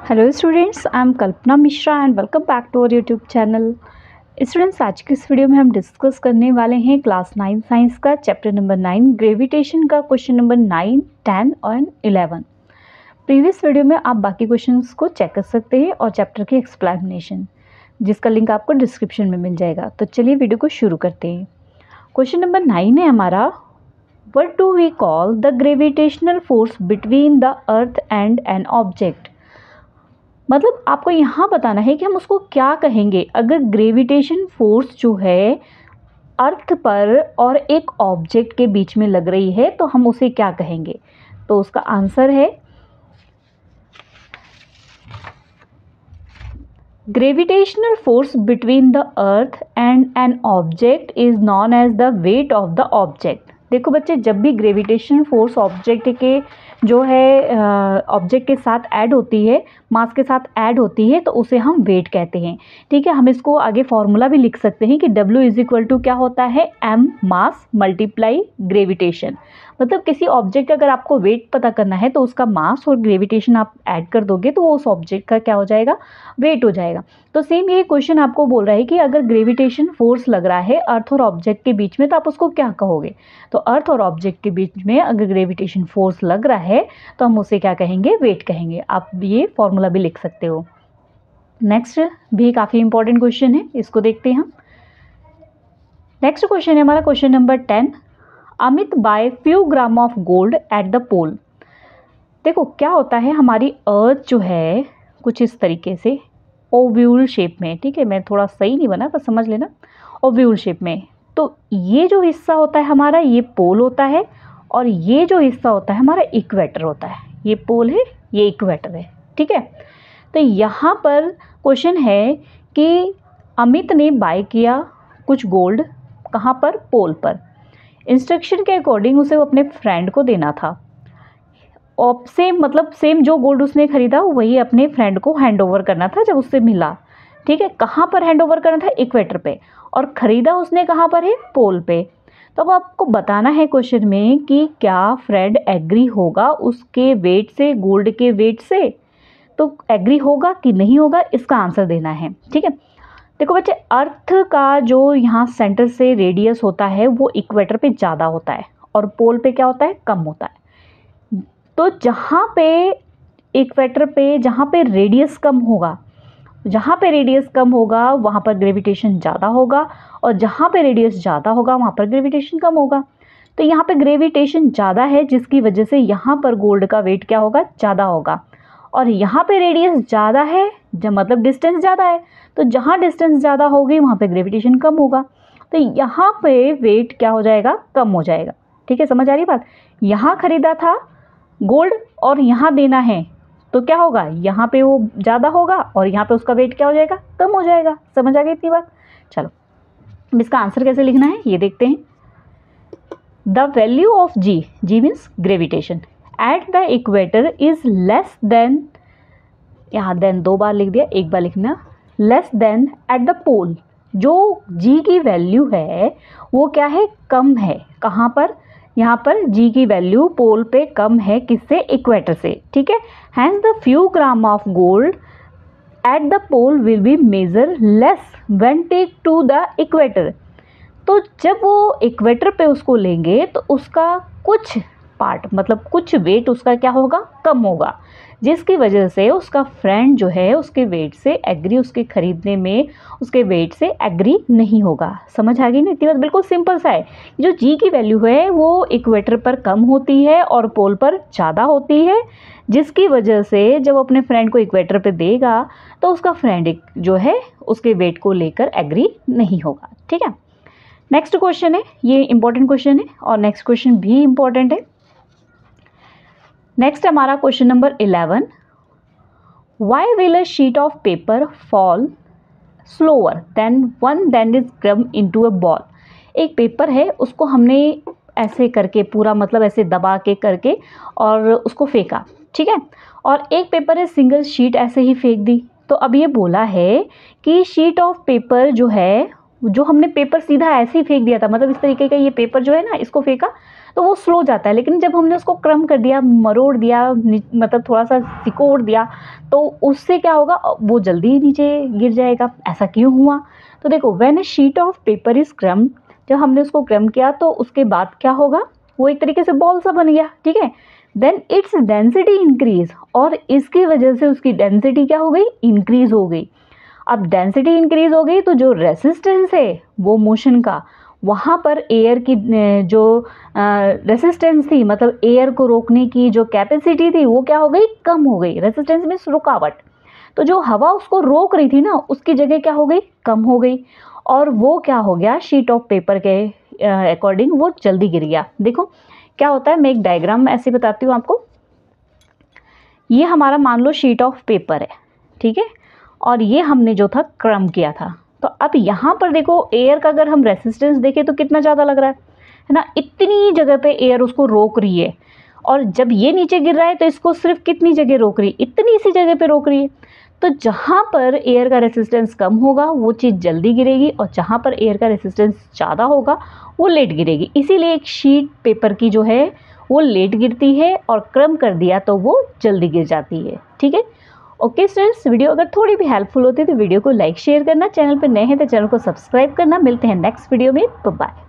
Hello students, I am Kalpana Mishra and welcome back to our YouTube channel. Students, आज की इस video में हम डिस्कस करने वाले हैं क्लास 9 साइंस का चैप्टर नंबर 9 ग्रेविटेशन का क्वेश्चन नंबर 9, 10 और 11। प्रीवियस वीडियो में आप बाकी क्वेश्चंस को चेक कर सकते हैं और चैप्टर की एक्सप्लेनेशन, जिसका लिंक आपको डिस्क्रिप्शन में मिल जाएगा। तो चलिए वीडियो को शुरू करते हैं। क्वेश्चन नंबर 9 है हमारा, what do we call the gravitational force between the earth and an object. मतलब आपको यहाँ बताना है कि हम उसको क्या कहेंगे अगर ग्रेविटेशन फोर्स जो है अर्थ पर और एक ऑब्जेक्ट के बीच में लग रही है तो हम उसे क्या कहेंगे। तो उसका आंसर है gravitational force between the earth and an object is known as the weight of the object. देखो बच्चे, जब भी ग्रेविटेशन फोर्स ऑब्जेक्ट के जो है ऑब्जेक्ट के साथ ऐड होती है, मास के साथ ऐड होती है, तो उसे हम वेट कहते हैं। ठीक है, हम इसको आगे फॉर्मूला भी लिख सकते हैं कि W इज इक्वल टू क्या होता है, m मास मल्टीप्लाई ग्रेविटेशन। मतलब किसी ऑब्जेक्ट का अगर आपको वेट पता करना है तो उसका मास और ग्रेविटेशन आप ऐड कर दोगे तो वो उस ऑब्जेक्ट का क्या हो जाएगा, वेट हो जाएगा। तो सेम ये क्वेश्चन आपको बोल रहा है कि अगर ग्रेविटेशन फोर्स लग रहा है अर्थ और ऑब्जेक्ट के बीच में तो आप उसको क्या कहोगे। तो अर्थ और ऑब्जेक्ट के बीच में अगर ग्रेविटेशन फोर्स लग रहा है तो हम उसे क्या कहेंगे, वेट कहेंगे। आप ये फॉर्मूला भी लिख सकते हो। नेक्स्ट भी काफ़ी इंपॉर्टेंट क्वेश्चन है, इसको देखते हैं हम। नेक्स्ट क्वेश्चन है हमारा question number 10, Amit buy few gram of gold at the pole. देखो क्या होता है, हमारी अर्थ जो है कुछ इस तरीके से ओव्यूल शेप में, ठीक है, मैं थोड़ा सही नहीं बना पर समझ लेना, ओव्यूल शेप में। तो ये जो हिस्सा होता है हमारा, ये पोल होता है, और ये जो हिस्सा होता है हमारा इक्वेटर होता है। ये पोल है, ये इक्वेटर है, ठीक है। तो यहाँ पर क्वेश्चन है कि अमित ने बाय किया कुछ गोल्ड, कहाँ पर, पोल पर। इंस्ट्रक्शन के अकॉर्डिंग उसे अपने फ्रेंड को देना था, और सेम जो गोल्ड उसने खरीदा वही अपने फ्रेंड को हैंड ओवर करना था जब उससे मिला। ठीक है, कहाँ पर हैंड ओवर करना था, इक्वेटर पे, और ख़रीदा उसने कहाँ पर है, पोल पे। तो अब आपको बताना है क्वेश्चन में कि क्या फ्रेंड एग्री होगा उसके वेट से, गोल्ड के वेट से। तो एग्री होगा कि नहीं होगा, इसका आंसर देना है। ठीक है, देखो बच्चे, अर्थ का जो यहाँ सेंटर से रेडियस होता है वो इक्वेटर पे ज़्यादा होता है और पोल पे क्या होता है, कम होता है। तो जहाँ पे इक्वेटर पे जहाँ पे रेडियस कम होगा, जहाँ पे रेडियस कम होगा वहाँ पर ग्रेविटेशन ज़्यादा होगा, और जहाँ पे रेडियस ज़्यादा होगा वहाँ पर ग्रेविटेशन कम होगा। तो यहाँ पे ग्रेविटेशन ज़्यादा है जिसकी वजह से यहाँ पर गोल्ड का वेट क्या होगा, ज़्यादा होगा। और यहाँ पे रेडियस ज़्यादा है, जब मतलब डिस्टेंस ज़्यादा है, तो जहाँ डिस्टेंस ज़्यादा होगी वहाँ पे ग्रेविटेशन कम होगा। तो यहाँ पे वेट क्या हो जाएगा, कम हो जाएगा। ठीक है, समझ आ रही बात। यहाँ खरीदा था गोल्ड और यहाँ देना है तो क्या होगा, यहाँ पे वो ज़्यादा होगा और यहाँ पे उसका वेट क्या हो जाएगा, कम हो जाएगा। समझ आ गई इतनी बात। चलो अब इसका आंसर कैसे लिखना है ये देखते हैं। The value of G, G means gravitation, at the equator is less than, यहाँ देन 2 बार लिख दिया, एक बार लिखना, less than at the pole. जो जी की वैल्यू है वो क्या है, कम है। कहाँ पर, यहाँ पर जी की वैल्यू पोल पे कम है, किससे, इक्वेटर से। ठीक है, hence the few gram of gold at the pole will be measure less when take to the equator. तो जब वो इक्वेटर पे उसको लेंगे तो उसका कुछ पार्ट, मतलब कुछ वेट उसका क्या होगा, कम होगा, जिसकी वजह से उसका फ्रेंड जो है उसके वेट से एग्री, उसके खरीदने में उसके वेट से एग्री नहीं होगा। समझ आ गई ना इतनी बात, बिल्कुल सिंपल सा है। जो जी की वैल्यू है वो इक्वेटर पर कम होती है और पोल पर ज़्यादा होती है, जिसकी वजह से जब अपने फ्रेंड को इक्वेटर पे देगा तो उसका फ्रेंड जो है उसके वेट को लेकर एग्री नहीं होगा। ठीक है, नेक्स्ट क्वेश्चन है, ये इंपॉर्टेंट क्वेश्चन है और नेक्स्ट क्वेश्चन भी इंपॉर्टेंट है। नेक्स्ट हमारा question number 11, why will a sheet of paper fall slower than one then is crumpled into a ball. एक पेपर है, उसको हमने ऐसे करके पूरा, मतलब ऐसे दबा के करके और उसको फेंका, ठीक है, और एक पेपर है सिंगल शीट ऐसे ही फेंक दी। तो अब ये बोला है कि शीट ऑफ पेपर जो है, जो हमने पेपर सीधा ऐसे ही फेंक दिया था, मतलब इस तरीके का ये पेपर जो है ना, इसको फेंका, तो वो स्लो जाता है। लेकिन जब हमने उसको क्रम कर दिया, मरोड़ दिया, मतलब थोड़ा सा सिकोड़ दिया, तो उससे क्या होगा, वो जल्दी नीचे गिर जाएगा। ऐसा क्यों हुआ? तो देखो, when a sheet of paper is crumpled, जब हमने उसको क्रम किया तो उसके बाद क्या होगा, वो एक तरीके से बॉल सा बन गया, ठीक है। देन इट्स डेंसिटी इंक्रीज, और इसकी वजह से उसकी डेंसिटी क्या हो गई, इंक्रीज हो गई। अब डेंसिटी इंक्रीज हो गई तो जो रेसिस्टेंस है वो मोशन का, वहाँ पर एयर की जो रेसिस्टेंस थी, मतलब एयर को रोकने की जो कैपेसिटी थी, वो क्या हो गई, कम हो गई। रेसिस्टेंस मीन्स रुकावट। तो जो हवा उसको रोक रही थी ना, उसकी जगह क्या हो गई, कम हो गई, और वो क्या हो गया, शीट ऑफ पेपर के अकॉर्डिंग वो जल्दी गिर गया। देखो क्या होता है, मैं एक डायग्राम ऐसे बताती हूँ आपको। ये हमारा मान लो शीट ऑफ पेपर है, ठीक है, और ये हमने जो था क्रम किया था। तो अब यहाँ पर देखो, एयर का अगर हम रेसिस्टेंस देखें तो कितना ज़्यादा लग रहा है ना, इतनी जगह पे एयर उसको रोक रही है। और जब ये नीचे गिर रहा है तो इसको सिर्फ कितनी जगह रोक रही है, इतनी सी जगह पे रोक रही है। तो जहाँ पर एयर का रेसिस्टेंस कम होगा वो चीज़ जल्दी गिरेगी, और जहाँ पर एयर का रेसिस्टेंस ज़्यादा होगा वो लेट गिरेगी। इसीलिए एक शीट पेपर की जो है वो लेट गिरती है, और क्रम कर दिया तो वो जल्दी गिर जाती है, ठीक है। ओके स्टूडेंट्स, वीडियो अगर थोड़ी भी हेल्पफुल होती है तो वीडियो को लाइक शेयर करना, चैनल पर नए हैं तो चैनल को सब्सक्राइब करना। मिलते हैं नेक्स्ट वीडियो में, बाय।